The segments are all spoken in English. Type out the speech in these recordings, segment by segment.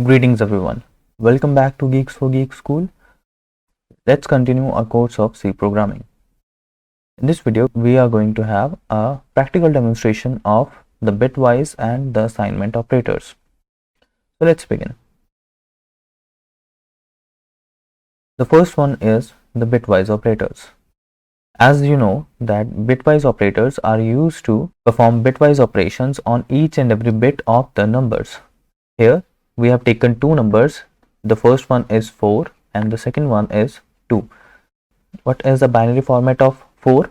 Greetings everyone. Welcome back to Geeks for Geek School. Let's continue our course of C programming. In this video, we are going to have a practical demonstration of the bitwise and the assignment operators. So let's begin. The first one is the bitwise operators. As you know that bitwise operators are used to perform bitwise operations on each and every bit of the numbers. Here we have taken two numbers. The first one is 4 and the second one is 2. What is the binary format of 4?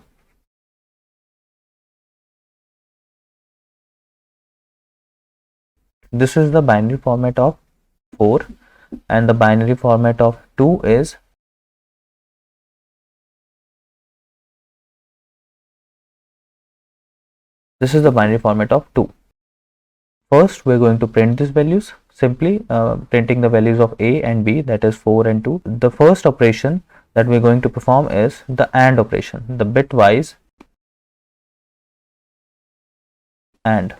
This is the binary format of 4 and the binary format of 2 is this is the binary format of 2. First we are going to print these values, simply printing the values of A and B, that is 4 and 2. The first operation that we are going to perform is the AND operation, the bitwise AND.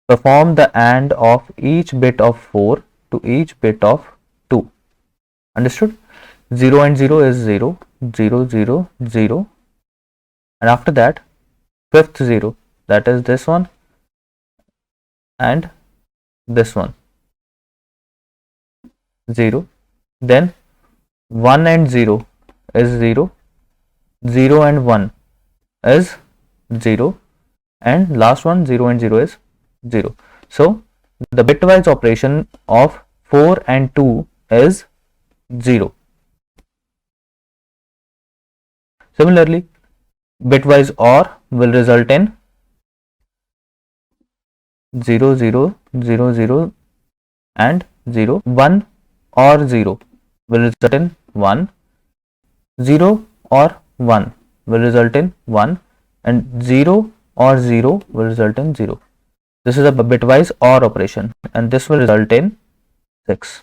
Perform the AND of each bit of 4 to each bit of 2. Understood? 0 and 0 is 0, 0, 0, 0, and after that fifth 0, that is this one and this one, 0. Then 1 and 0 is 0, 0 and 1 is 0, and last one 0 and 0 is 0. So the bitwise operation of 4 and 2 is 0. Similarly, bitwise OR will result in 0, 0, 0, 0 and 0. 1 or 0 will result in 1. 0 or 1 will result in 1, and 0 or 0 will result in 0. This is a bitwise OR operation, and this will result in 6.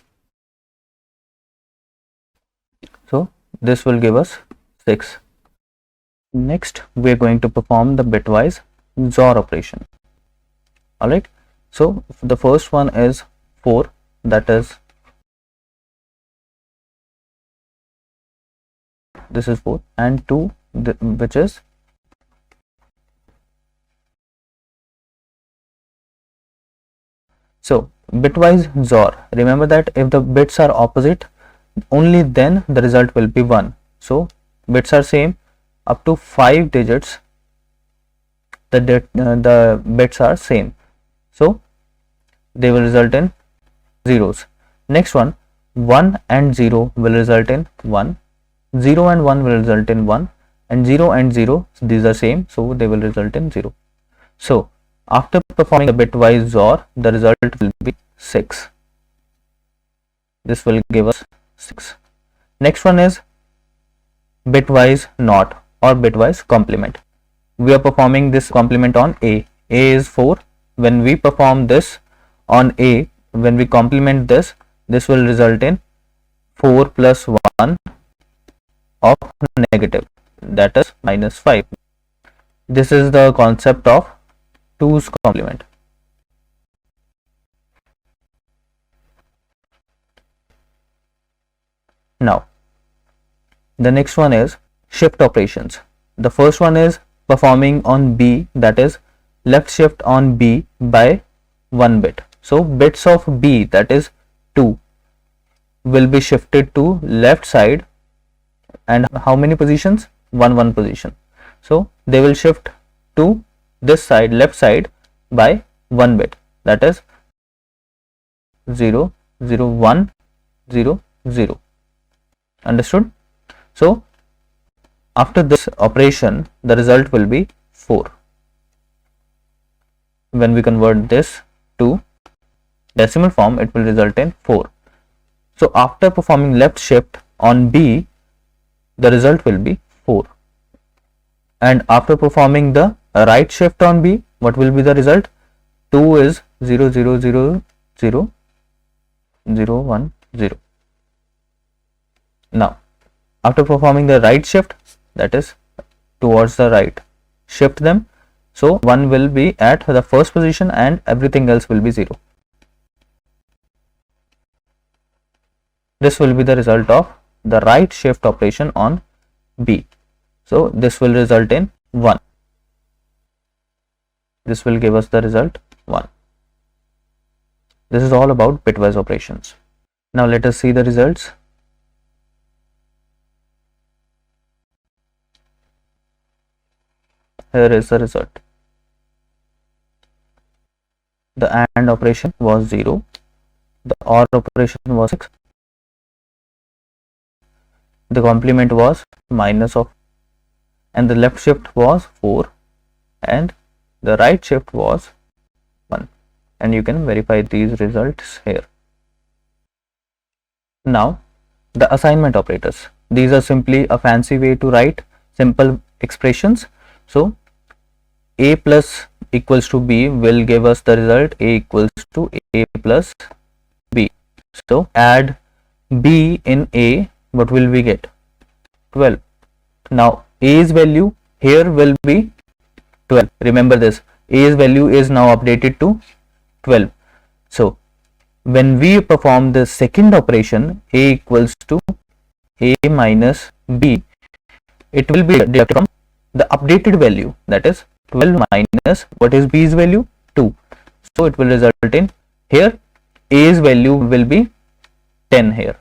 So this will give us 6. Next we are going to perform the bitwise XOR operation. Alright, so the first one is 4, that is this is 4, and 2 which is so bitwise XOR. Remember that if the bits are opposite, only then the result will be 1. So bits are same up to 5 digits, the bits are same, so they will result in zeros. Next one, 1 and 0 will result in 1, 0 and 1 will result in 1, and 0 and 0, these are same, so they will result in 0. So after performing the bitwise XOR, the result will be 6. This will give us 6. Next one is bitwise NOT or bitwise complement. We are performing this complement on A. A is 4. When we perform this on A, when we complement this, this will result in 4 plus 1 of negative, that is minus 5. This is the concept of 2's complement. Now the next one is shift operations. The first one is performing on B, that is left shift on B by 1 bit. So bits of B, that is 2, will be shifted to left side, and how many positions? 1 position. So they will shift to this side, left side, by 1 bit, that is 0, 0, 1, 0, 0. Understood? So after this operation, the result will be 4. When we convert this to decimal form, it will result in 4. So after performing left shift on B, the result will be 4. And after performing the right shift on B, what will be the result? 2 is 0, 0, 0, 0, 0, 1, 0. Now after performing the right shift, that is towards the right, shift them, so 1 will be at the first position and everything else will be 0. this will be the result of the right shift operation on B. So this will result in 1. This will give us the result 1. This is all about bitwise operations. Now let us see the results. Here is the result. The AND operation was 0. The OR operation was 6. The complement was minus of, and the left shift was 4, and the right shift was 1. And you can verify these results here. Now the assignment operators. These are simply a fancy way to write simple expressions. So A plus equals to B will give us the result A equals to A plus B. So add B in A, what will we get? 12. Now A's value here will be 12. Remember this, A's value is now updated to 12. So when we perform the second operation, A equals to A minus B, it will be deducted from the updated value, that is 12 minus what is B's value? 2. So it will result in, here A's value will be 10 here.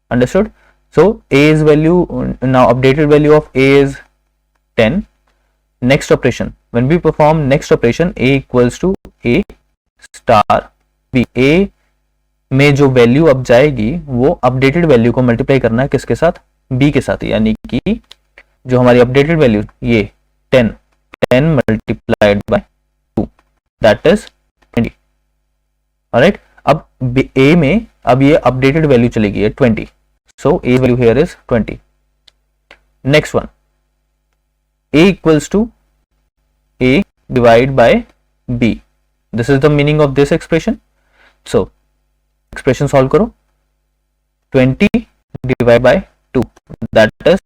Understood? So A's value, now updated value of A is 10. Next operation, when we perform next operation, A equals to A star B. A में जो value अब जाएगी वो updated value को multiply करना है किसके साथ? B के साथ, यानी कि जो हमारी अपडेटेड वैल्यू ये 10 multiplied by 2, that is 20. Alright, अब A में अब ये अपडेटेड वैल्यू चलेगी है 20. So A value here is 20. Next one, A equals to A divided by B. This is the meaning of this expression. So expression solve करो. 20 divided by 2, that is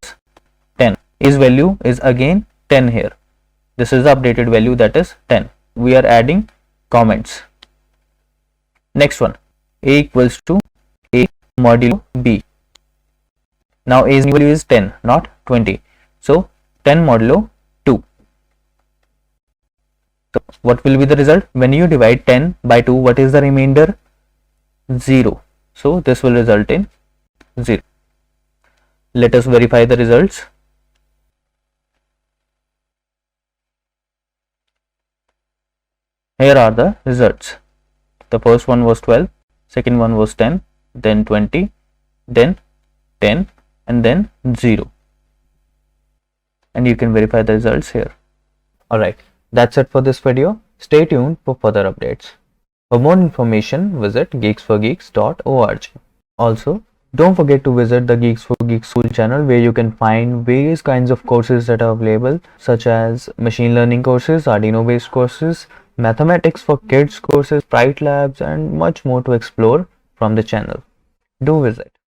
10. A's value is again 10 here. This is the updated value, that is 10. We are adding comments. Next one, A equals to A modulo B. Now A's value is 10, not 20. So 10 modulo 2. So what will be the result? When you divide 10 by 2, what is the remainder? 0. So this will result in 0. Let us verify the results. Here are the results. The first one was 12, second one was 10, then 20, then 10, and then 0. And you can verify the results here. Alright, that's it for this video. Stay tuned for further updates. For more information, visit geeksforgeeks.org. Also, don't forget to visit the Geeks for Geeks school channel, where you can find various kinds of courses that are available, such as machine learning courses, Arduino based courses, mathematics for kids courses, Sprite labs, and much more to explore from the channel. Do visit.